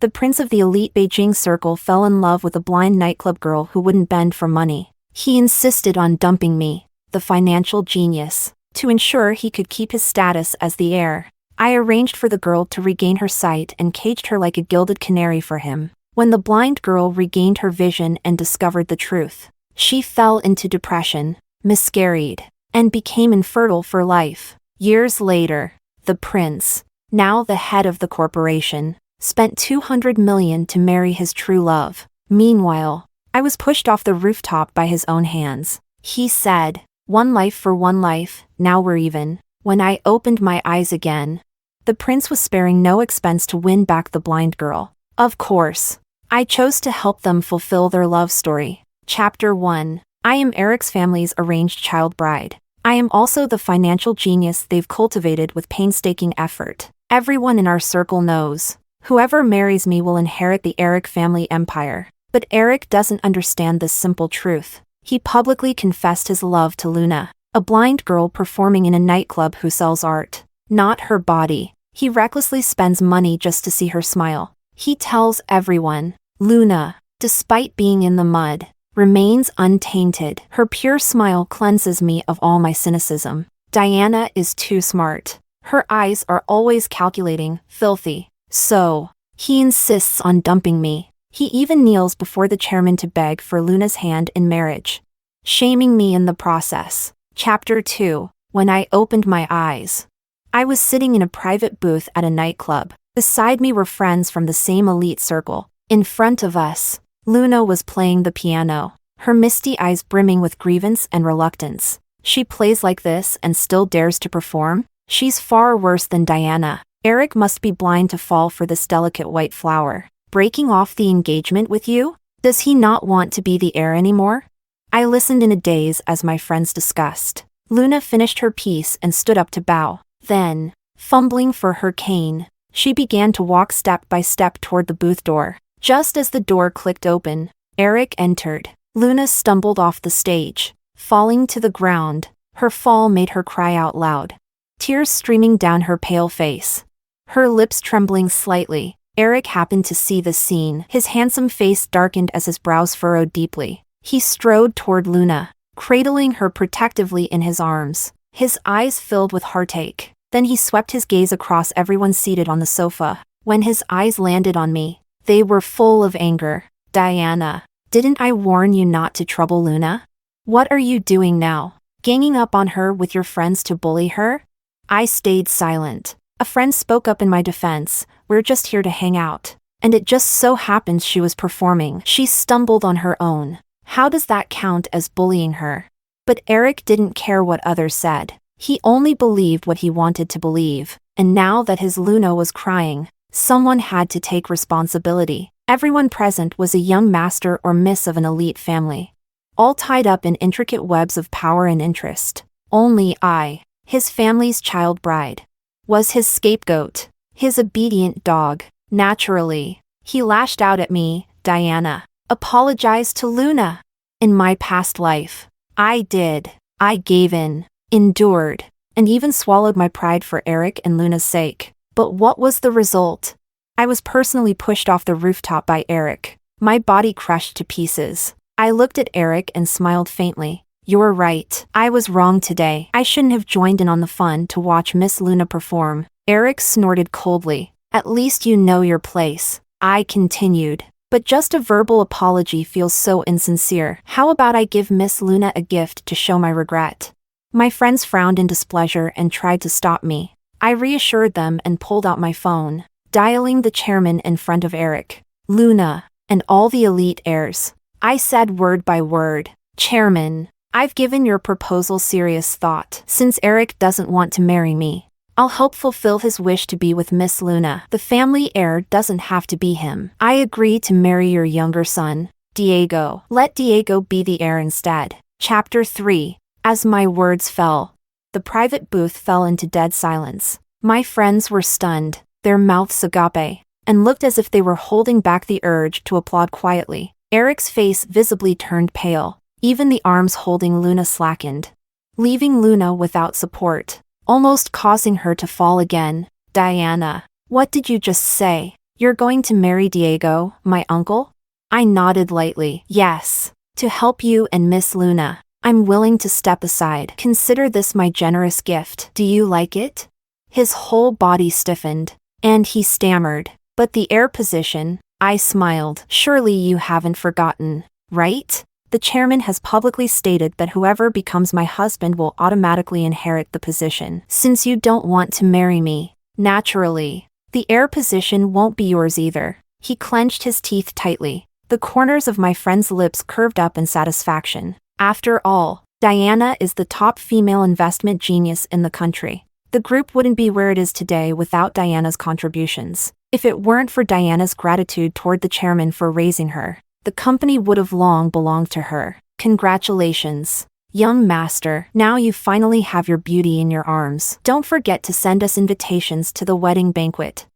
The prince of the elite Beijing circle fell in love with a blind nightclub girl who wouldn't bend for money. He insisted on dumping me, the financial genius, to ensure he could keep his status as the heir. I arranged for the girl to regain her sight and caged her like a gilded canary for him. When the blind girl regained her vision and discovered the truth, she fell into depression, miscarried, and became infertile for life. Years later, the prince, now the head of the corporation, spent 200 million to marry his true love. Meanwhile, I was pushed off the rooftop by his own hands. He said, "One life for one life, now we're even." When I opened my eyes again, the prince was sparing no expense to win back the blind girl. Of course, I chose to help them fulfill their love story. Chapter 1. I am Eric's family's arranged child bride. I am also the financial genius they've cultivated with painstaking effort. Everyone in our circle knows, whoever marries me will inherit the Eric family empire. But Eric doesn't understand this simple truth. He publicly confessed his love to Luna, a blind girl performing in a nightclub who sells art, not her body. He recklessly spends money just to see her smile. He tells everyone, Luna, despite being in the mud, remains untainted. Her pure smile cleanses me of all my cynicism. Diana is too smart. Her eyes are always calculating, filthy. So, he insists on dumping me. He even kneels before the chairman to beg for Luna's hand in marriage, shaming me in the process. Chapter 2. When I opened my eyes, I was sitting in a private booth at a nightclub. Beside me were friends from the same elite circle. In front of us, Luna was playing the piano, her misty eyes brimming with grievance and reluctance. She plays like this and still dares to perform? She's far worse than Diana. Eric must be blind to fall for this delicate white flower. Breaking off the engagement with you? Does he not want to be the heir anymore? I listened in a daze as my friends discussed. Luna finished her piece and stood up to bow. Then, fumbling for her cane, she began to walk step by step toward the booth door. Just as the door clicked open, Eric entered. Luna stumbled off the stage, falling to the ground. Her fall made her cry out loud, tears streaming down her pale face, her lips trembling slightly. Eric happened to see the scene. His handsome face darkened as his brows furrowed deeply. He strode toward Luna, cradling her protectively in his arms, his eyes filled with heartache. Then he swept his gaze across everyone seated on the sofa. When his eyes landed on me, they were full of anger. Diana, didn't I warn you not to trouble Luna? What are you doing now? Ganging up on her with your friends to bully her? I stayed silent. A friend spoke up in my defense. We're just here to hang out. And it just so happens she was performing. She stumbled on her own. How does that count as bullying her? But Eric didn't care what others said. He only believed what he wanted to believe. And now that his Luna was crying, someone had to take responsibility. Everyone present was a young master or miss of an elite family, all tied up in intricate webs of power and interest. Only I, his family's child bride, was his scapegoat, his obedient dog. Naturally, he lashed out at me. Diana, apologize to Luna. In my past life, I did. I gave in, endured, and even swallowed my pride for Eric and Luna's sake. But what was the result? I was personally pushed off the rooftop by Eric, my body crushed to pieces. I looked at Eric and smiled faintly. You're right. I was wrong today. I shouldn't have joined in on the fun to watch Miss Luna perform. Eric snorted coldly. At least you know your place. I continued. But just a verbal apology feels so insincere. How about I give Miss Luna a gift to show my regret? My friends frowned in displeasure and tried to stop me. I reassured them and pulled out my phone, dialing the chairman in front of Eric, Luna, and all the elite heirs. I said word by word, Chairman, I've given your proposal serious thought. Since Eric doesn't want to marry me, I'll help fulfill his wish to be with Miss Luna. The family heir doesn't have to be him. I agree to marry your younger son, Diego. Let Diego be the heir instead. Chapter 3. As my words fell, the private booth fell into dead silence. My friends were stunned, their mouths agape, and looked as if they were holding back the urge to applaud quietly. Eric's face visibly turned pale. Even the arms holding Luna slackened, leaving Luna without support, almost causing her to fall again. Diana, what did you just say? You're going to marry Diego, my uncle? I nodded lightly. Yes. To help you and Miss Luna. I'm willing to step aside. Consider this my generous gift. Do you like it? His whole body stiffened, and he stammered. But the heir position? I smiled. Surely you haven't forgotten, right? The chairman has publicly stated that whoever becomes my husband will automatically inherit the position. Since you don't want to marry me, naturally, the heir position won't be yours either. He clenched his teeth tightly. The corners of my friend's lips curved up in satisfaction. After all, Diana is the top female investment genius in the country. The group wouldn't be where it is today without Diana's contributions. If it weren't for Diana's gratitude toward the chairman for raising her, the company would have long belonged to her. Congratulations, young master. Now you finally have your beauty in your arms. Don't forget to send us invitations to the wedding banquet.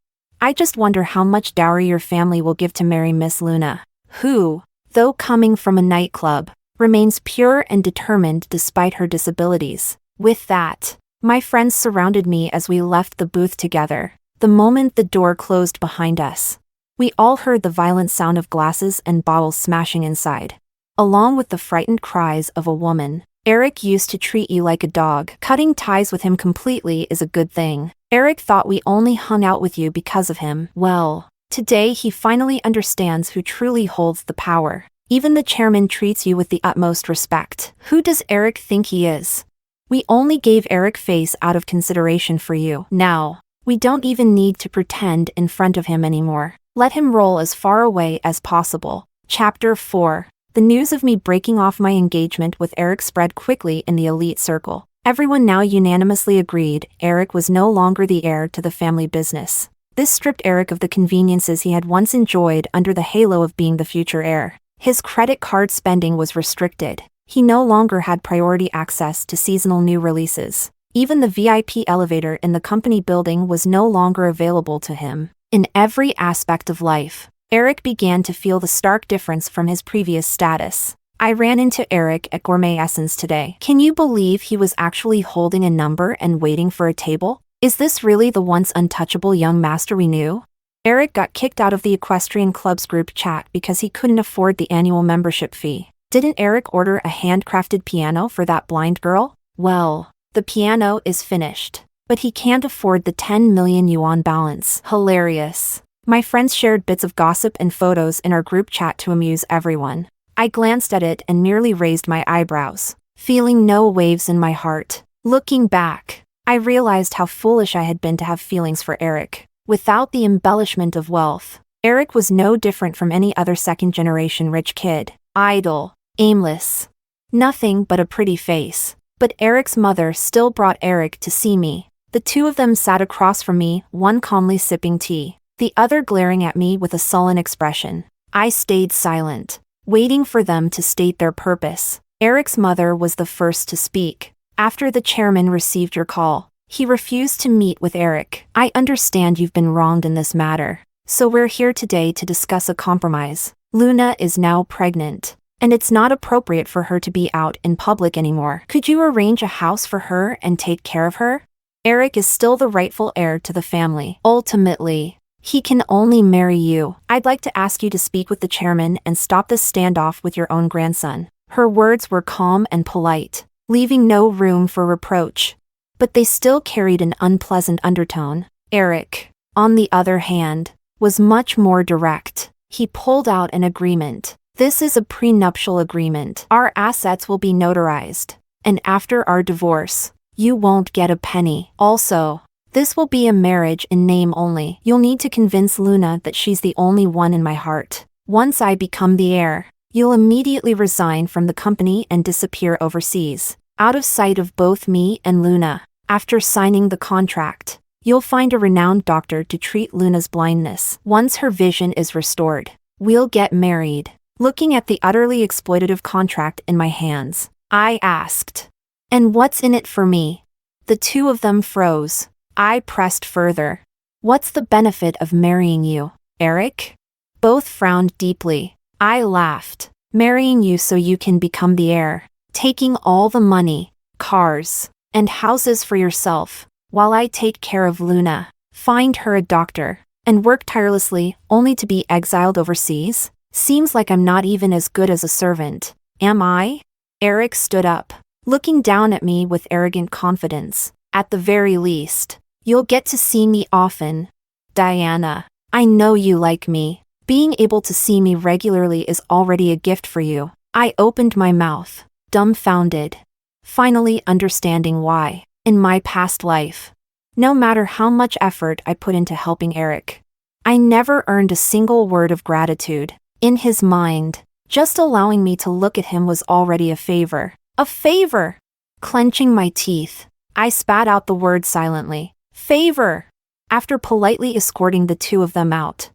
I just wonder how much dowry your family will give to marry Miss Luna, who, though coming from a nightclub, remains pure and determined despite her disabilities. With that, my friends surrounded me as we left the booth together. The moment the door closed behind us, we all heard the violent sound of glasses and bottles smashing inside, along with the frightened cries of a woman. Eric used to treat you like a dog. Cutting ties with him completely is a good thing. Eric thought we only hung out with you because of him. Well, today he finally understands who truly holds the power. Even the chairman treats you with the utmost respect. Who does Eric think he is? We only gave Eric face out of consideration for you. Now, we don't even need to pretend in front of him anymore. Let him roll as far away as possible. Chapter 4. The news of me breaking off my engagement with Eric spread quickly in the elite circle. Everyone now unanimously agreed Eric was no longer the heir to the family business. This stripped Eric of the conveniences he had once enjoyed under the halo of being the future heir. His credit card spending was restricted. He no longer had priority access to seasonal new releases. Even the VIP elevator in the company building was no longer available to him. In every aspect of life, Eric began to feel the stark difference from his previous status. I ran into Eric at Gourmet Essence today. Can you believe he was actually holding a number and waiting for a table? Is this really the once untouchable young master we knew? Eric got kicked out of the Equestrian Club's group chat because he couldn't afford the annual membership fee. Didn't Eric order a handcrafted piano for that blind girl? Well, the piano is finished, but he can't afford the 10 million yuan balance. Hilarious. My friends shared bits of gossip and photos in our group chat to amuse everyone. I glanced at it and merely raised my eyebrows, feeling no waves in my heart. Looking back, I realized how foolish I had been to have feelings for Eric. Without the embellishment of wealth, Eric was no different from any other second-generation rich kid. Idle, aimless, nothing but a pretty face. But Eric's mother still brought Eric to see me. The two of them sat across from me, one calmly sipping tea, the other glaring at me with a sullen expression. I stayed silent, waiting for them to state their purpose. Eric's mother was the first to speak. After the chairman received your call, he refused to meet with Eric. I understand you've been wronged in this matter, so we're here today to discuss a compromise. Luna is now pregnant, and it's not appropriate for her to be out in public anymore. Could you arrange a house for her and take care of her? Eric is still the rightful heir to the family. Ultimately, he can only marry you. I'd like to ask you to speak with the chairman and stop this standoff with your own grandson. Her words were calm and polite, leaving no room for reproach, but they still carried an unpleasant undertone. Eric, on the other hand, was much more direct. He pulled out an agreement. This is a prenuptial agreement. Our assets will be notarized, and after our divorce, you won't get a penny. Also, this will be a marriage in name only. You'll need to convince Luna that she's the only one in my heart. Once I become the heir, you'll immediately resign from the company and disappear overseas, out of sight of both me and Luna. After signing the contract, you'll find a renowned doctor to treat Luna's blindness. Once her vision is restored, we'll get married. Looking at the utterly exploitative contract in my hands, I asked, "And what's in it for me?" The two of them froze. I pressed further. "What's the benefit of marrying you, Eric?" Both frowned deeply. I laughed. "Marrying you so you can become the heir, taking all the money, cars, and houses for yourself, while I take care of Luna, find her a doctor, and work tirelessly, only to be exiled overseas? Seems like I'm not even as good as a servant. Am I? Eric stood up, looking down at me with arrogant confidence. At the very least, you'll get to see me often. Diana, I know you like me. Being able to see me regularly is already a gift for you. I opened my mouth, dumbfounded, finally understanding why, in my past life, no matter how much effort I put into helping Eric, I never earned a single word of gratitude. In his mind, just allowing me to look at him was already a favor. A favor! Clenching my teeth, I spat out the word silently. Favor! After politely escorting the two of them out,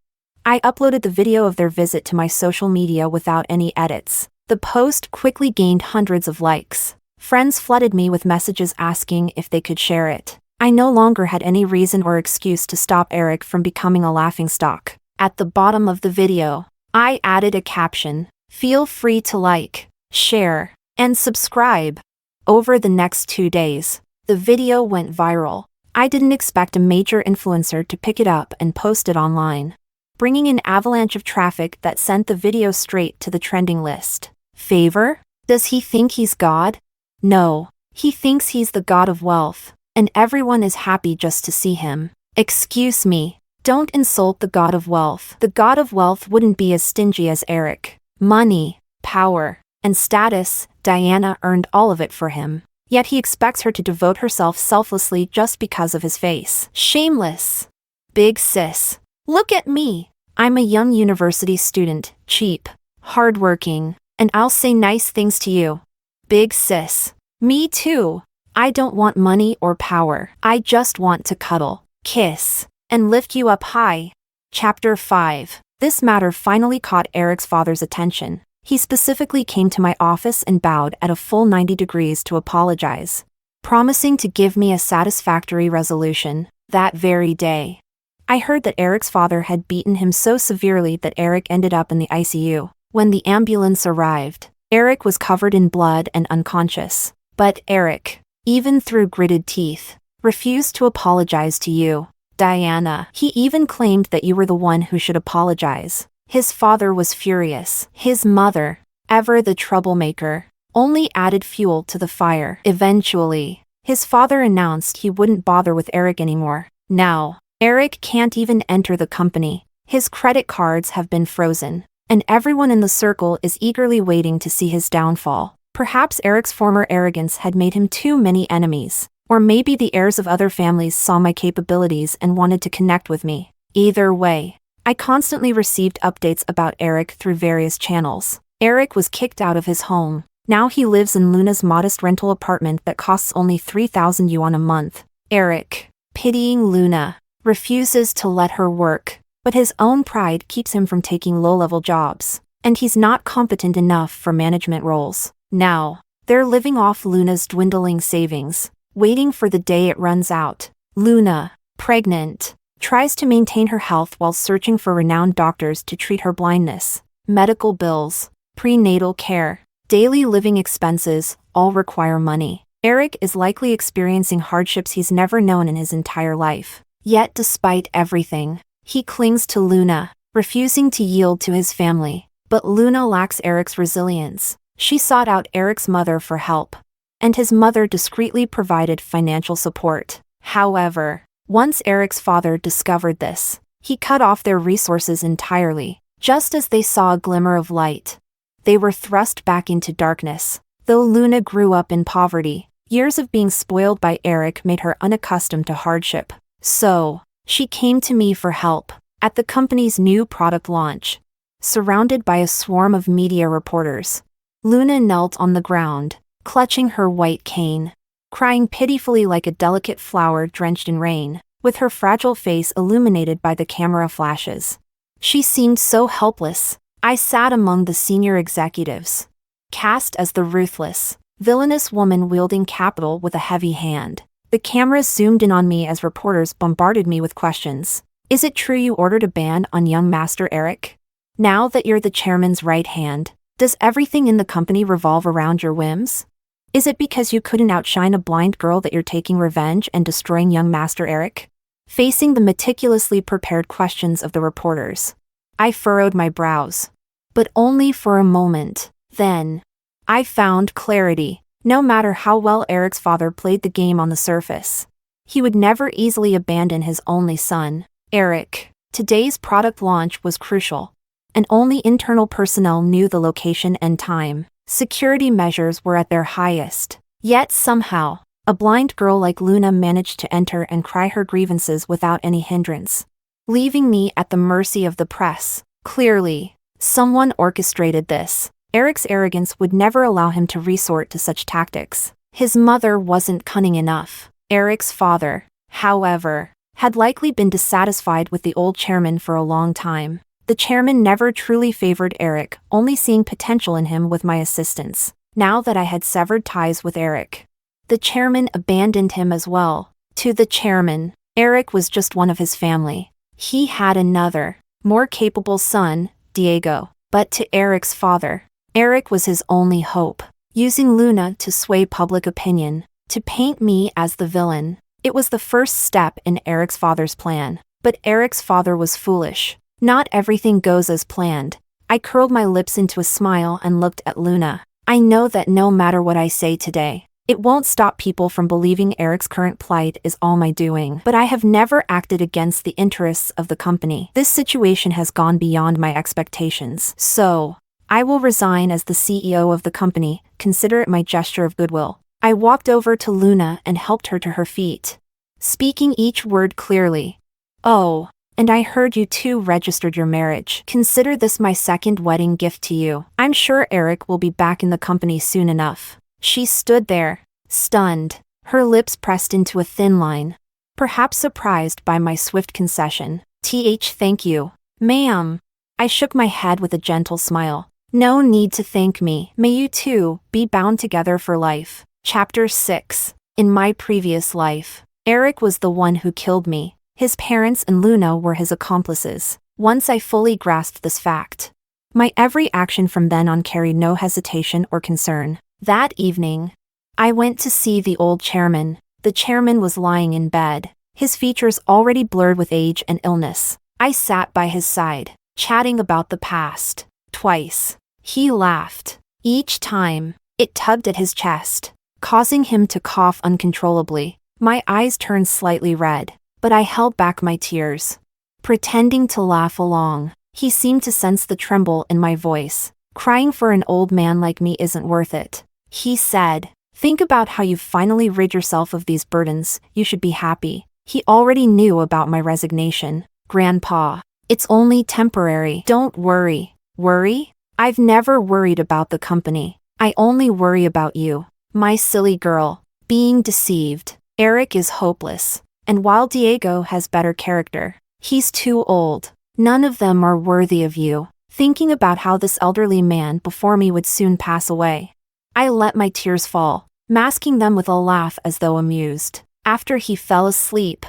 I uploaded the video of their visit to my social media without any edits. The post quickly gained hundreds of likes. Friends flooded me with messages asking if they could share it. I no longer had any reason or excuse to stop Eric from becoming a laughingstock. At the bottom of the video, I added a caption. Feel free to like, share, and subscribe. Over the next 2 days, the video went viral. I didn't expect a major influencer to pick it up and post it online, bringing an avalanche of traffic that sent the video straight to the trending list. Favor? Does he think he's God? No, he thinks he's the god of wealth, and everyone is happy just to see him. Excuse me, don't insult the god of wealth. The god of wealth wouldn't be as stingy as Eric. Money, power, and status, Diana earned all of it for him. Yet he expects her to devote herself selflessly just because of his face. Shameless. Big sis. Look at me. I'm a young university student, cheap, hardworking, and I'll say nice things to you. Big sis. Me too. I don't want money or power. I just want to cuddle, kiss, and lift you up high. Chapter 5. This matter finally caught Eric's father's attention. He specifically came to my office and bowed at a full 90 degrees to apologize, promising to give me a satisfactory resolution that very day. I heard that Eric's father had beaten him so severely that Eric ended up in the ICU. When the ambulance arrived, Eric was covered in blood and unconscious. But Eric, even through gritted teeth, refused to apologize to you, Diana. He even claimed that you were the one who should apologize. His father was furious. His mother, ever the troublemaker, only added fuel to the fire. Eventually, his father announced he wouldn't bother with Eric anymore. Now, Eric can't even enter the company. His credit cards have been frozen, and everyone in the circle is eagerly waiting to see his downfall. Perhaps Eric's former arrogance had made him too many enemies. Or maybe the heirs of other families saw my capabilities and wanted to connect with me. Either way, I constantly received updates about Eric through various channels. Eric was kicked out of his home. Now he lives in Luna's modest rental apartment that costs only 3,000 yuan a month. Eric, pitying Luna, refuses to let her work, but his own pride keeps him from taking low-level jobs, and he's not competent enough for management roles. Now, they're living off Luna's dwindling savings, waiting for the day it runs out. Luna, pregnant, tries to maintain her health while searching for renowned doctors to treat her blindness. Medical bills, prenatal care, daily living expenses, all require money. Eric is likely experiencing hardships he's never known in his entire life. Yet despite everything, he clings to Luna, refusing to yield to his family. But Luna lacks Eric's resilience. She sought out Eric's mother for help, and his mother discreetly provided financial support. However, once Eric's father discovered this, he cut off their resources entirely. Just as they saw a glimmer of light, they were thrust back into darkness. Though Luna grew up in poverty, years of being spoiled by Eric made her unaccustomed to hardship. So, she came to me for help. At the company's new product launch, surrounded by a swarm of media reporters, Luna knelt on the ground, clutching her white cane, crying pitifully like a delicate flower drenched in rain, with her fragile face illuminated by the camera flashes. She seemed so helpless. I sat among the senior executives, cast as the ruthless, villainous woman wielding capital with a heavy hand. The cameras zoomed in on me as reporters bombarded me with questions. Is it true you ordered a ban on young Master Eric? Now that you're the chairman's right hand, does everything in the company revolve around your whims? Is it because you couldn't outshine a blind girl that you're taking revenge and destroying young Master Eric? facing the meticulously prepared questions of the reporters. I furrowed my brows. But only for a moment. Then, I found clarity. No matter how well Eric's father played the game on the surface, he would never easily abandon his only son, Eric. Today's product launch was crucial, and only internal personnel knew the location and time. Security measures were at their highest. Yet somehow, a blind girl like Luna managed to enter and cry her grievances without any hindrance, leaving me at the mercy of the press. Clearly, someone orchestrated this. Eric's arrogance would never allow him to resort to such tactics. His mother wasn't cunning enough. Eric's father, however, had likely been dissatisfied with the old chairman for a long time. The chairman never truly favored Eric, only seeing potential in him with my assistance. Now that I had severed ties with Eric, the chairman abandoned him as well. To the chairman, Eric was just one of his family. He had another, more capable son, Diego. But to Eric's father, Eric was his only hope. Using Luna to sway public opinion, to paint me as the villain. It was the first step in Eric's father's plan. But Eric's father was foolish. Not everything goes as planned. I curled my lips into a smile and looked at Luna. I know that no matter what I say today, it won't stop people from believing Eric's current plight is all my doing. But I have never acted against the interests of the company. This situation has gone beyond my expectations. So, I will resign as the CEO of the company. Consider it my gesture of goodwill. I walked over to Luna and helped her to her feet, speaking each word clearly. Oh, and I heard you two registered your marriage. Consider this my second wedding gift to you. I'm sure Eric will be back in the company soon enough. She stood there, stunned, her lips pressed into a thin line, perhaps surprised by my swift concession. Thank you, ma'am. I shook my head with a gentle smile. No need to thank me. May you two be bound together for life. Chapter 6. In my previous life, Eric was the one who killed me. His parents and Luna were his accomplices. Once I fully grasped this fact, my every action from then on carried no hesitation or concern. That evening, I went to see the old chairman. The chairman was lying in bed, his features already blurred with age and illness. I sat by his side, chatting about the past. Twice, he laughed. Each time, it tugged at his chest, causing him to cough uncontrollably. My eyes turned slightly red, but I held back my tears, pretending to laugh along. He seemed to sense the tremble in my voice. Crying for an old man like me isn't worth it, he said. Think about how you've finally rid yourself of these burdens. You should be happy. He already knew about my resignation. Grandpa, it's only temporary. Don't worry. Worry? I've never worried about the company. I only worry about you, my silly girl. Being deceived. Eric is hopeless. And while Diego has better character, he's too old. None of them are worthy of you. Thinking about how this elderly man before me would soon pass away, I let my tears fall, masking them with a laugh as though amused. After he fell asleep,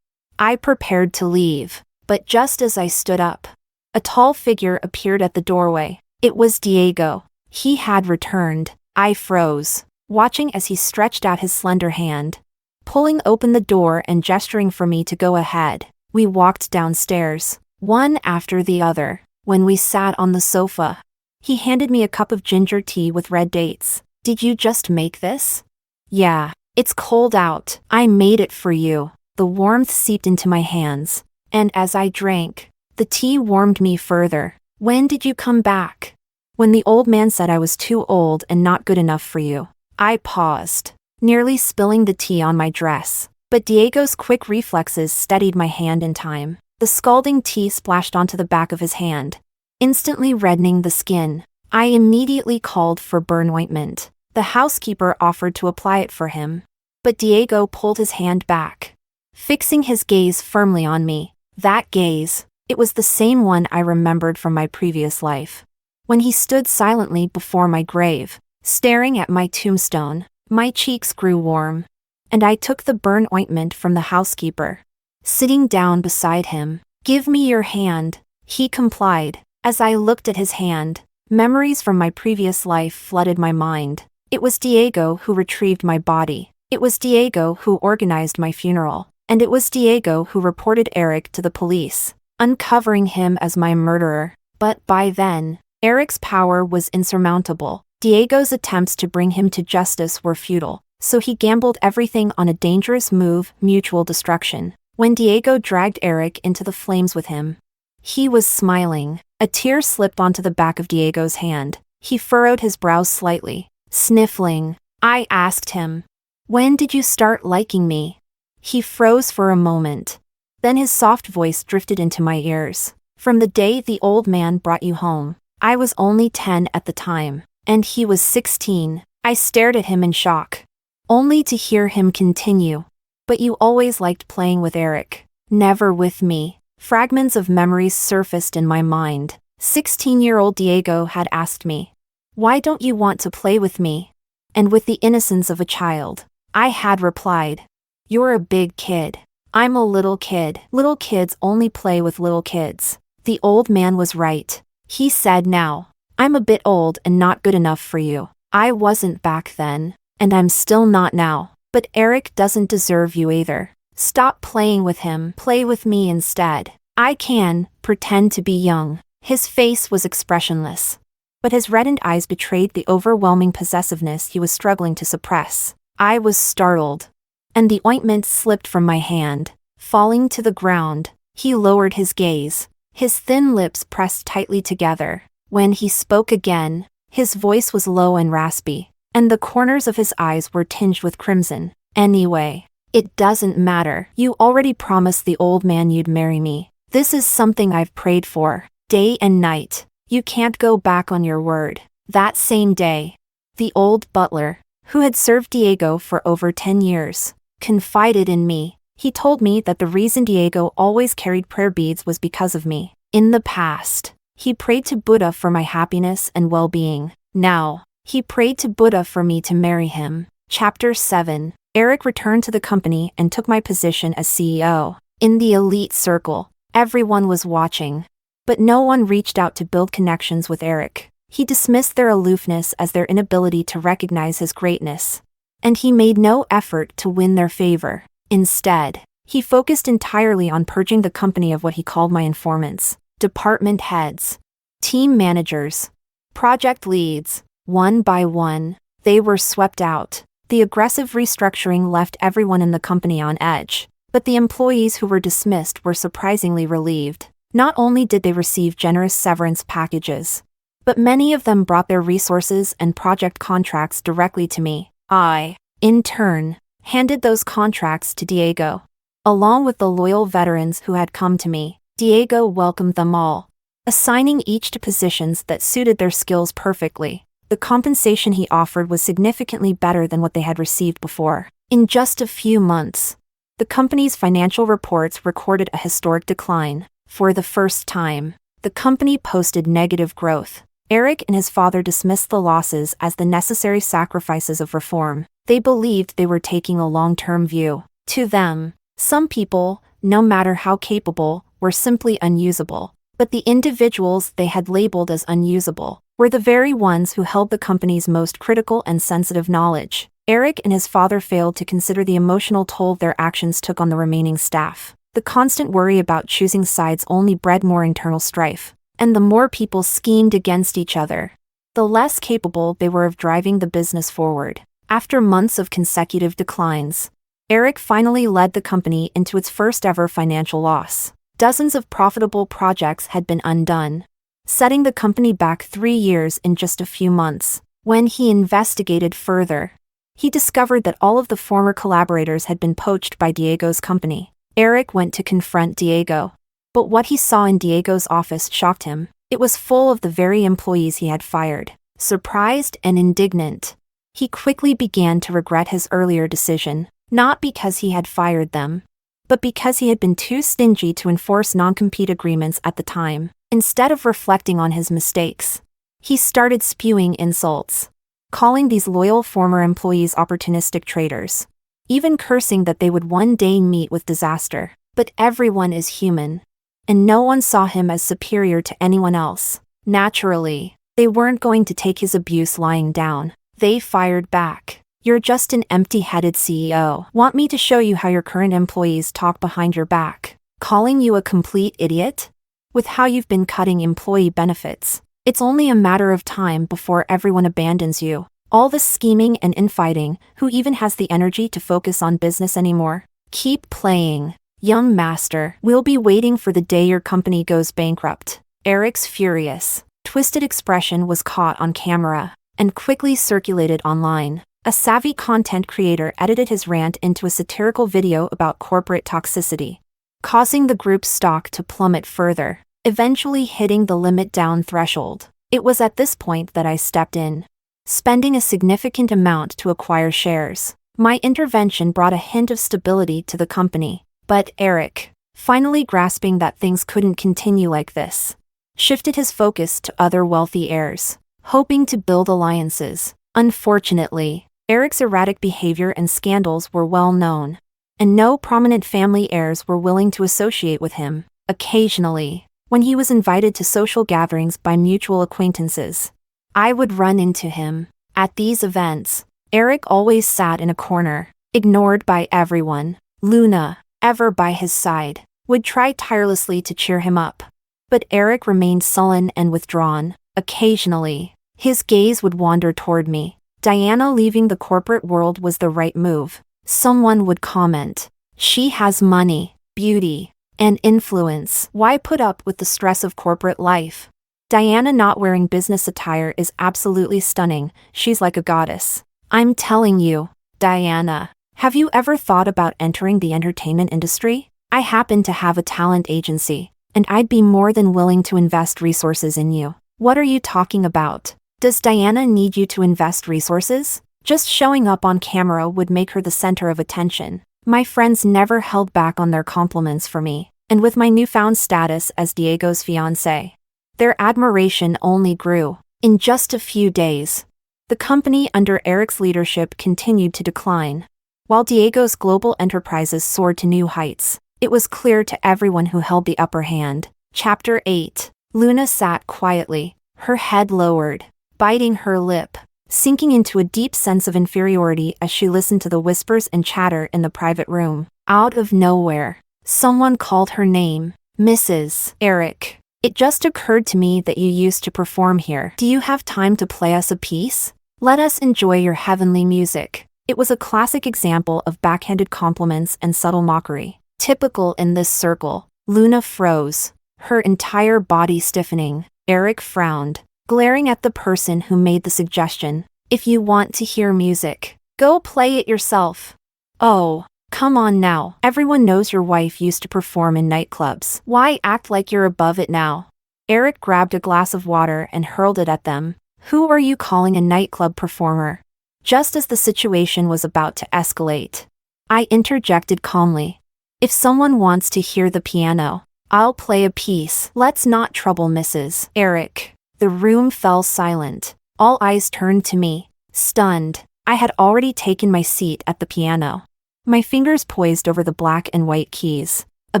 I prepared to leave. But just as I stood up, a tall figure appeared at the doorway. It was Diego. He had returned. I froze, watching as he stretched out his slender hand, pulling open the door and gesturing for me to go ahead. We walked downstairs, one after the other. When we sat on the sofa, he handed me a cup of ginger tea with red dates. Did you just make this? Yeah, it's cold out. I made it for you. The warmth seeped into my hands, and as I drank, the tea warmed me further. When did you come back? When the old man said I was too old and not good enough for you. I paused, nearly spilling the tea on my dress, but Diego's quick reflexes steadied my hand in time. The scalding tea splashed onto the back of his hand, instantly reddening the skin. I immediately called for burn ointment. The housekeeper offered to apply it for him, but Diego pulled his hand back, fixing his gaze firmly on me. That gaze, it was the same one I remembered from my previous life. When he stood silently before my grave, staring at my tombstone, my cheeks grew warm, and I took the burn ointment from the housekeeper. Sitting down beside him, "Give me your hand," he complied. As I looked at his hand, memories from my previous life flooded my mind. It was Diego who retrieved my body. It was Diego who organized my funeral. And it was Diego who reported Eric to the police, uncovering him as my murderer. But by then, Eric's power was insurmountable. Diego's attempts to bring him to justice were futile, so he gambled everything on a dangerous move: mutual destruction. When Diego dragged Eric into the flames with him, he was smiling. A tear slipped onto the back of Diego's hand. He furrowed his brows slightly, sniffling. I asked him, "When did you start liking me?" He froze for a moment. Then his soft voice drifted into my ears. "From the day the old man brought you home. I was only 10 at the time, and he was 16. I stared at him in shock, only to hear him continue. But you always liked playing with Eric, never with me." Fragments of memories surfaced in my mind. 16-year-old Diego had asked me, "Why don't you want to play with me?" And with the innocence of a child, I had replied, "You're a big kid. I'm a little kid. Little kids only play with little kids." The old man was right. He said, "Now, I'm a bit old and not good enough for you. I wasn't back then, and I'm still not now. But Eric doesn't deserve you either. Stop playing with him. Play with me instead. I can pretend to be young." His face was expressionless, but his reddened eyes betrayed the overwhelming possessiveness he was struggling to suppress. I was startled, and the ointment slipped from my hand, falling to the ground. He lowered his gaze, his thin lips pressed tightly together. When he spoke again, his voice was low and raspy, and the corners of his eyes were tinged with crimson. "Anyway, it doesn't matter. You already promised the old man you'd marry me. This is something I've prayed for, day and night. You can't go back on your word." That same day, the old butler, who had served Diego for over 10 years, confided in me. He told me that the reason Diego always carried prayer beads was because of me. In the past, he prayed to Buddha for my happiness and well-being. Now, he prayed to Buddha for me to marry him. Chapter 7. Eric returned to the company and took my position as CEO. In the elite circle, everyone was watching, but no one reached out to build connections with Eric. He dismissed their aloofness as their inability to recognize his greatness, and he made no effort to win their favor. Instead, he focused entirely on purging the company of what he called my informants, department heads, team managers, project leads. One by one, they were swept out. The aggressive restructuring left everyone in the company on edge, but the employees who were dismissed were surprisingly relieved. Not only did they receive generous severance packages, but many of them brought their resources and project contracts directly to me. I, in turn, handed those contracts to Diego. Along with the loyal veterans who had come to me, Diego welcomed them all, assigning each to positions that suited their skills perfectly. The compensation he offered was significantly better than what they had received before. In just a few months, the company's financial reports recorded a historic decline. For the first time, the company posted negative growth. Eric and his father dismissed the losses as the necessary sacrifices of reform. They believed they were taking a long-term view. To them, some people, no matter how capable, were simply unusable. But the individuals they had labeled as unusable were the very ones who held the company's most critical and sensitive knowledge. Eric and his father failed to consider the emotional toll their actions took on the remaining staff. The constant worry about choosing sides only bred more internal strife, and the more people schemed against each other, the less capable they were of driving the business forward. After months of consecutive declines, Eric finally led the company into its first-ever financial loss. Dozens of profitable projects had been undone, setting the company back 3 years in just a few months. When he investigated further, he discovered that all of the former collaborators had been poached by Diego's company. Eric went to confront Diego, but what he saw in Diego's office shocked him. It was full of the very employees he had fired. Surprised and indignant, he quickly began to regret his earlier decision, not because he had fired them, but because he had been too stingy to enforce non-compete agreements at the time. Instead of reflecting on his mistakes, he started spewing insults, calling these loyal former employees opportunistic traitors, even cursing that they would one day meet with disaster. But everyone is human, and no one saw him as superior to anyone else. Naturally, they weren't going to take his abuse lying down. They fired back. You're just an empty-headed CEO. Want me to show you how your current employees talk behind your back? Calling you a complete idiot? With how you've been cutting employee benefits, it's only a matter of time before everyone abandons you. All the scheming and infighting, who even has the energy to focus on business anymore? Keep playing, young master. We'll be waiting for the day your company goes bankrupt. Eric's furious, twisted expression was caught on camera and quickly circulated online. A savvy content creator edited his rant into a satirical video about corporate toxicity, causing the group's stock to plummet further, eventually hitting the limit down threshold. It was at this point that I stepped in, spending a significant amount to acquire shares. My intervention brought a hint of stability to the company, but Eric, finally grasping that things couldn't continue like this, shifted his focus to other wealthy heirs, hoping to build alliances. Unfortunately, Eric's erratic behavior and scandals were well known, and no prominent family heirs were willing to associate with him. Occasionally, when he was invited to social gatherings by mutual acquaintances, I would run into him. At these events, Eric always sat in a corner, ignored by everyone. Luna, ever by his side, would try tirelessly to cheer him up. But Eric remained sullen and withdrawn. Occasionally, his gaze would wander toward me. Diana leaving the corporate world was the right move. Someone would comment, "She has money, beauty, and influence. Why put up with the stress of corporate life?" Diana not wearing business attire is absolutely stunning. She's like a goddess. I'm telling you, Diana, have you ever thought about entering the entertainment industry? I happen to have a talent agency, and I'd be more than willing to invest resources in you. What are you talking about? Does Diana need you to invest resources? Just showing up on camera would make her the center of attention. My friends never held back on their compliments for me, and with my newfound status as Diego's fiancé, their admiration only grew. In just a few days, the company under Eric's leadership continued to decline, while Diego's global enterprises soared to new heights. It was clear to everyone who held the upper hand. Chapter 8. Luna sat quietly, her head lowered, biting her lip, sinking into a deep sense of inferiority as she listened to the whispers and chatter in the private room. Out of nowhere, someone called her name. "Mrs. Eric, it just occurred to me that you used to perform here. Do you have time to play us a piece? Let us enjoy your heavenly music." It was a classic example of backhanded compliments and subtle mockery, typical in this circle. Luna froze, her entire body stiffening. Eric frowned, glaring at the person who made the suggestion. "If you want to hear music, go play it yourself." "Oh, come on now. Everyone knows your wife used to perform in nightclubs. Why act like you're above it now?" Eric grabbed a glass of water and hurled it at them. "Who are you calling a nightclub performer?" Just as the situation was about to escalate, I interjected calmly. "If someone wants to hear the piano, I'll play a piece. Let's not trouble Mrs. Eric." The room fell silent. All eyes turned to me, stunned. I had already taken my seat at the piano, my fingers poised over the black and white keys. A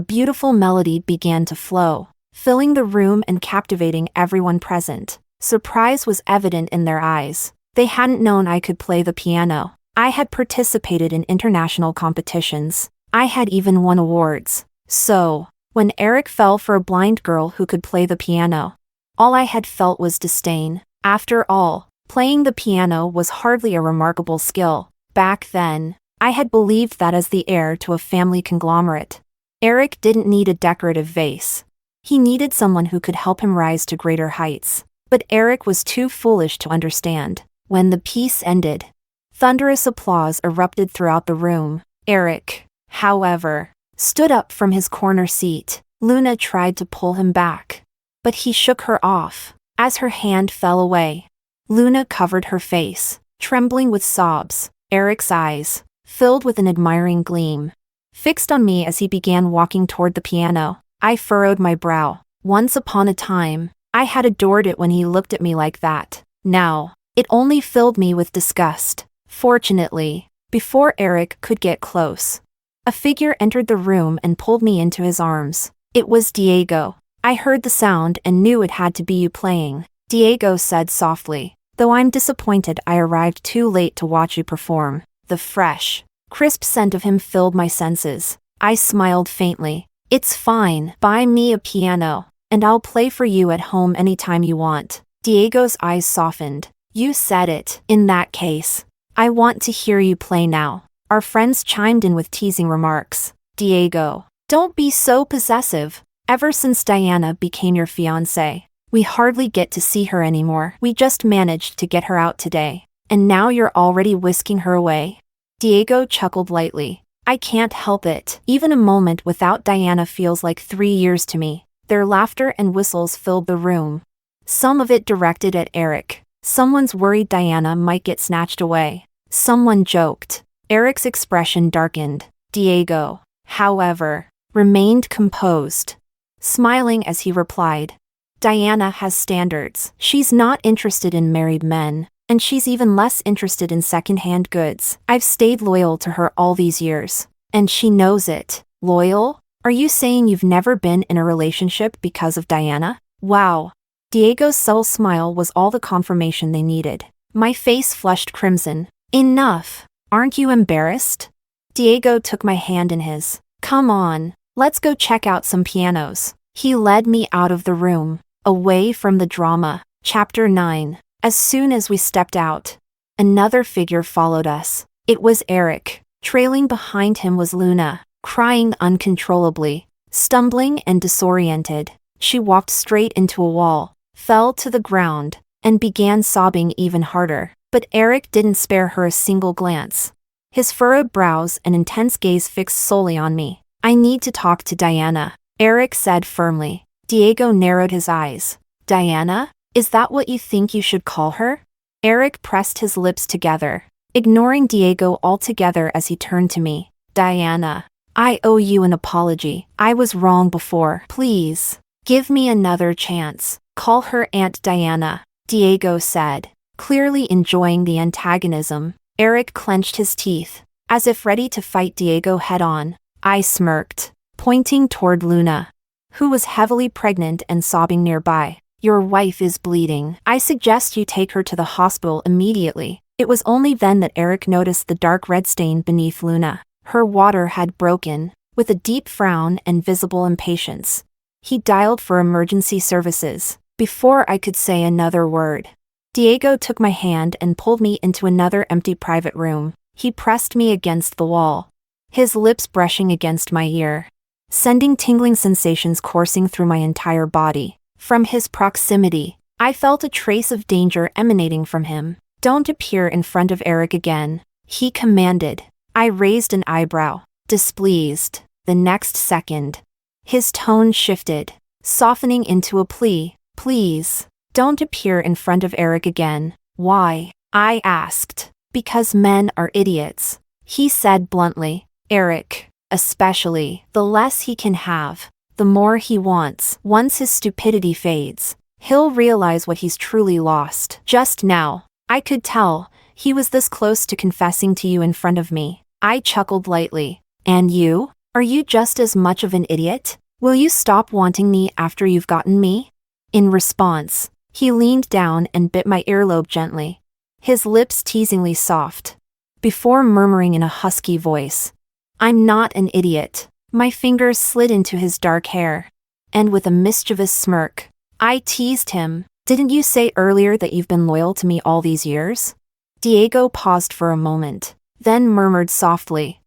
beautiful melody began to flow, filling the room and captivating everyone present. Surprise was evident in their eyes. They hadn't known I could play the piano. I had participated in international competitions. I had even won awards. So, when Eric fell for a blind girl who could play the piano, all I had felt was disdain. After all, playing the piano was hardly a remarkable skill. Back then, I had believed that as the heir to a family conglomerate, Eric didn't need a decorative vase. He needed someone who could help him rise to greater heights. But Eric was too foolish to understand. When the piece ended, thunderous applause erupted throughout the room. Eric, however, stood up from his corner seat. Luna tried to pull him back, but he shook her off. As her hand fell away, Luna covered her face, trembling with sobs. Eric's eyes, filled with an admiring gleam, fixed on me as he began walking toward the piano. I furrowed my brow. Once upon a time, I had adored it when he looked at me like that. Now, it only filled me with disgust. Fortunately, before Eric could get close, a figure entered the room and pulled me into his arms. It was Diego. I heard the sound and knew it had to be you playing. Diego said softly, Though I'm disappointed I arrived too late to watch you perform. The fresh, crisp scent of him filled my senses. I smiled faintly. It's fine. Buy me a piano, and I'll play for you at home anytime you want. Diego's eyes softened. You said it. In that case, I want to hear you play now. Our friends chimed in with teasing remarks. Diego, don't be so possessive. Ever since Diana became your fiancé, we hardly get to see her anymore. We just managed to get her out today. And now you're already whisking her away? Diego chuckled lightly. I can't help it. Even a moment without Diana feels like 3 years to me. Their laughter and whistles filled the room. Some of it directed at Eric. Someone's worried Diana might get snatched away. Someone joked. Eric's expression darkened. Diego, however, remained composed, smiling as he replied, Diana has standards. She's not interested in married men, and she's even less interested in second-hand goods. I've stayed loyal to her all these years, and she knows it. Loyal? Are you saying you've never been in a relationship because of Diana? Wow. Diego's subtle smile was all the confirmation they needed. My face flushed crimson. Enough. Aren't you embarrassed? Diego took my hand in his. Come on, let's go check out some pianos. He led me out of the room, away from the drama. Chapter 9. As soon as we stepped out, another figure followed us. It was Eric. Trailing behind him was Luna, crying uncontrollably. Stumbling and disoriented, she walked straight into a wall, fell to the ground, and began sobbing even harder. But Eric didn't spare her a single glance. His furrowed brows and intense gaze fixed solely on me. I need to talk to Diana, Eric said firmly. Diego narrowed his eyes. Diana? Is that what you think you should call her? Eric pressed his lips together, ignoring Diego altogether as he turned to me. Diana, I owe you an apology. I was wrong before. Please, give me another chance. Call her Aunt Diana, Diego said, clearly enjoying the antagonism. Eric clenched his teeth, as if ready to fight Diego head-on. I smirked, pointing toward Luna, who was heavily pregnant and sobbing nearby. Your wife is bleeding. I suggest you take her to the hospital immediately. It was only then that Eric noticed the dark red stain beneath Luna. Her water had broken, with a deep frown and visible impatience. He dialed for emergency services. Before I could say another word, Diego took my hand and pulled me into another empty private room. He pressed me against the wall, his lips brushing against my ear, sending tingling sensations coursing through my entire body. From his proximity, I felt a trace of danger emanating from him. Don't appear in front of Eric again, he commanded. I raised an eyebrow, displeased. The next second, his tone shifted, softening into a plea. Please, don't appear in front of Eric again. Why? I asked. Because men are idiots, he said bluntly. Eric, especially. The less he can have, the more he wants. Once his stupidity fades, he'll realize what he's truly lost. Just now, I could tell, he was this close to confessing to you in front of me. I chuckled lightly. And you? Are you just as much of an idiot? Will you stop wanting me after you've gotten me? In response, he leaned down and bit my earlobe gently, his lips teasingly soft, before murmuring in a husky voice, I'm not an idiot. My fingers slid into his dark hair, and with a mischievous smirk, I teased him. Didn't you say earlier that you've been loyal to me all these years? Diego paused for a moment, then murmured softly,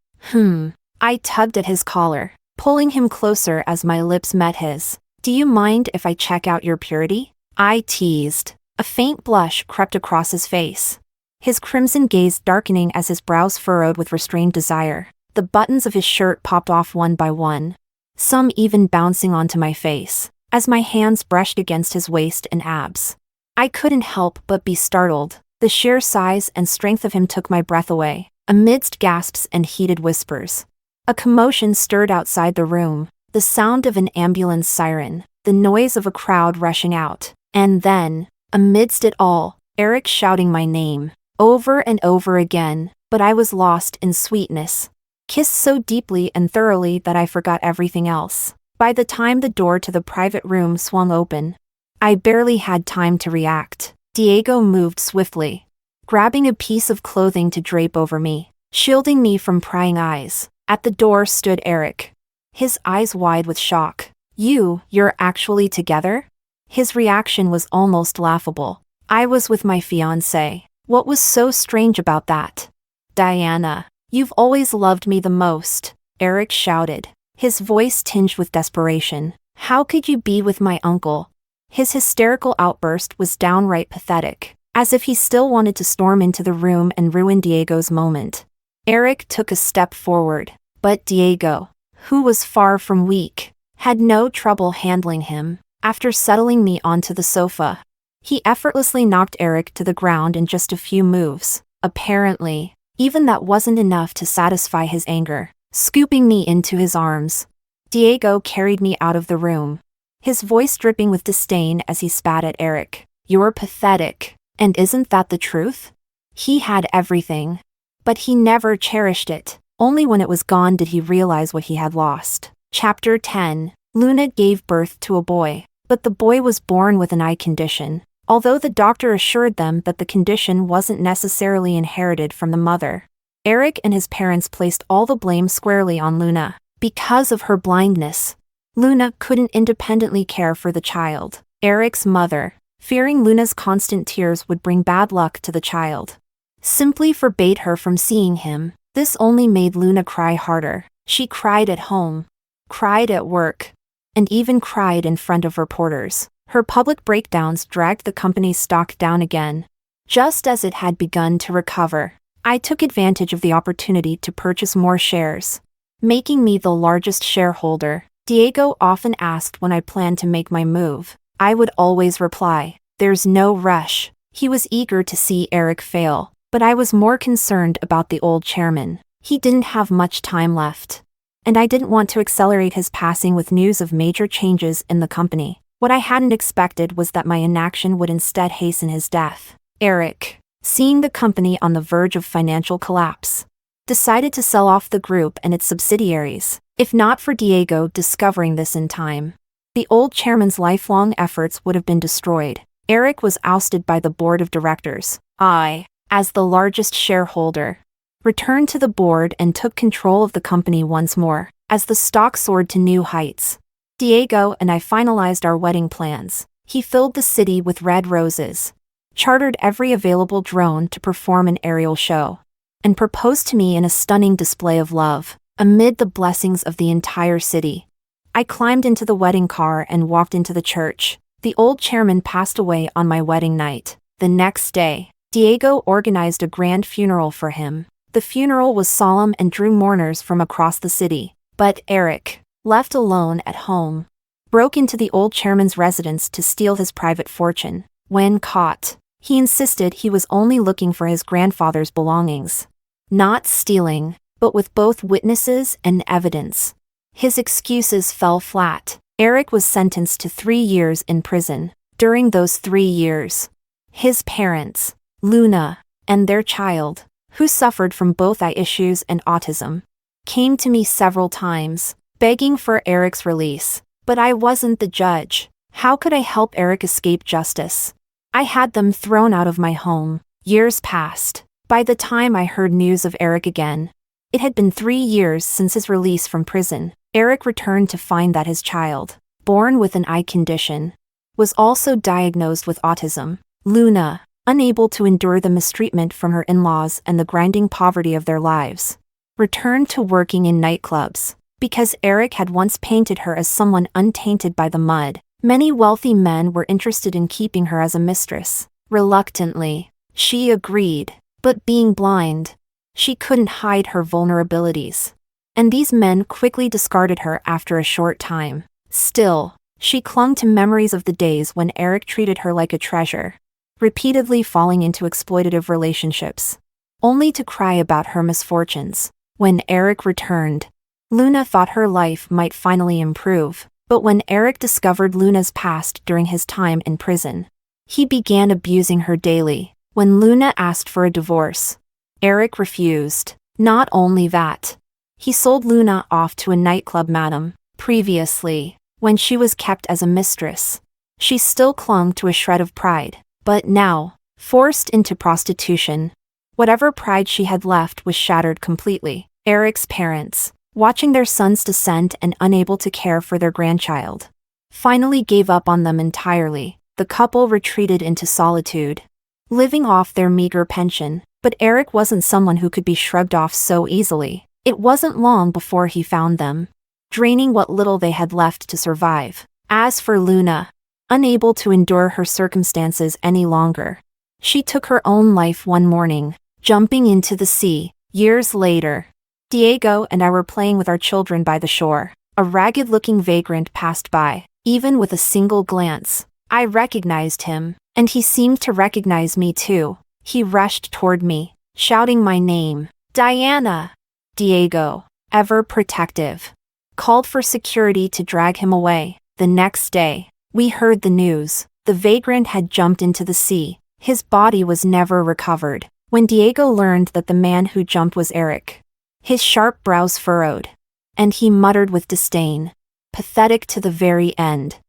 I tugged at his collar, pulling him closer as my lips met his. Do you mind if I check out your purity? I teased. A faint blush crept across his face, his crimson gaze darkening as his brows furrowed with restrained desire. The buttons of his shirt popped off one by one, some even bouncing onto my face, as my hands brushed against his waist and abs. I couldn't help but be startled. The sheer size and strength of him took my breath away. Amidst gasps and heated whispers, a commotion stirred outside the room, the sound of an ambulance siren, the noise of a crowd rushing out, and then, amidst it all, Eric shouting my name, over and over again, but I was lost in sweetness, kissed so deeply and thoroughly that I forgot everything else. By the time the door to the private room swung open, I barely had time to react. Diego moved swiftly, grabbing a piece of clothing to drape over me, shielding me from prying eyes. At the door stood Eric, his eyes wide with shock. You're actually together? His reaction was almost laughable. I was with my fiancé. What was so strange about that? Diana, you've always loved me the most, Eric shouted, his voice tinged with desperation. How could you be with my uncle? His hysterical outburst was downright pathetic, as if he still wanted to storm into the room and ruin Diego's moment. Eric took a step forward, but Diego, who was far from weak, had no trouble handling him. After settling me onto the sofa, he effortlessly knocked Eric to the ground in just a few moves. Apparently, even that wasn't enough to satisfy his anger. Scooping me into his arms, Diego carried me out of the room, his voice dripping with disdain as he spat at Eric. You're pathetic, and isn't that the truth? He had everything, but he never cherished it. Only when it was gone did he realize what he had lost. Chapter 10. Luna gave birth to a boy, but the boy was born with an eye condition, although the doctor assured them that the condition wasn't necessarily inherited from the mother. Eric and his parents placed all the blame squarely on Luna. Because of her blindness, Luna couldn't independently care for the child. Eric's mother, fearing Luna's constant tears would bring bad luck to the child, simply forbade her from seeing him. This only made Luna cry harder. She cried at home, cried at work, and even cried in front of reporters. Her public breakdowns dragged the company's stock down again. Just as it had begun to recover, I took advantage of the opportunity to purchase more shares, making me the largest shareholder. Diego often asked when I planned to make my move. I would always reply, "There's no rush." He was eager to see Eric fail, but I was more concerned about the old chairman. He didn't have much time left, and I didn't want to accelerate his passing with news of major changes in the company. What I hadn't expected was that my inaction would instead hasten his death. Eric, seeing the company on the verge of financial collapse, decided to sell off the group and its subsidiaries. If not for Diego discovering this in time, the old chairman's lifelong efforts would have been destroyed. Eric was ousted by the board of directors. I, as the largest shareholder, returned to the board and took control of the company once more. As the stock soared to new heights, Diego and I finalized our wedding plans. He filled the city with red roses, chartered every available drone to perform an aerial show, and proposed to me in a stunning display of love. Amid the blessings of the entire city, I climbed into the wedding car and walked into the church. The old chairman passed away on my wedding night. The next day, Diego organized a grand funeral for him. The funeral was solemn and drew mourners from across the city. But Eric, left alone at home, broke into the old chairman's residence to steal his private fortune. When caught, he insisted he was only looking for his grandfather's belongings. Not stealing, but with both witnesses and evidence. His excuses fell flat. Eric was sentenced to 3 years in prison. During those 3 years, his parents, Luna, and their child, who suffered from both eye issues and autism, came to me several times, begging for Eric's release. But I wasn't the judge. How could I help Eric escape justice? I had them thrown out of my home. Years passed. By the time I heard news of Eric again, it had been 3 years since his release from prison. Eric returned to find that his child, born with an eye condition, was also diagnosed with autism. Luna, unable to endure the mistreatment from her in-laws and the grinding poverty of their lives, returned to working in nightclubs. Because Eric had once painted her as someone untainted by the mud, many wealthy men were interested in keeping her as a mistress. Reluctantly, she agreed, but being blind, she couldn't hide her vulnerabilities, and these men quickly discarded her after a short time. Still, she clung to memories of the days when Eric treated her like a treasure, repeatedly falling into exploitative relationships, only to cry about her misfortunes. When Eric returned, Luna thought her life might finally improve, but when Eric discovered Luna's past during his time in prison, he began abusing her daily. When Luna asked for a divorce, Eric refused. Not only that, he sold Luna off to a nightclub madam. Previously, when she was kept as a mistress, she still clung to a shred of pride. But now, forced into prostitution, whatever pride she had left was shattered completely. Eric's parents, watching their son's descent and unable to care for their grandchild, finally gave up on them entirely. The couple retreated into solitude, living off their meager pension. But Eric wasn't someone who could be shrugged off so easily. It wasn't long before he found them, draining what little they had left to survive. As for Luna, unable to endure her circumstances any longer, she took her own life one morning, jumping into the sea. Years later, Diego and I were playing with our children by the shore. A ragged-looking vagrant passed by. Even with a single glance, I recognized him, and he seemed to recognize me too. He rushed toward me, shouting my name. Diana! Diego, ever protective, called for security to drag him away. The next day, we heard the news. The vagrant had jumped into the sea. His body was never recovered. When Diego learned that the man who jumped was Eric, his sharp brows furrowed, and he muttered with disdain, "Pathetic to the very end."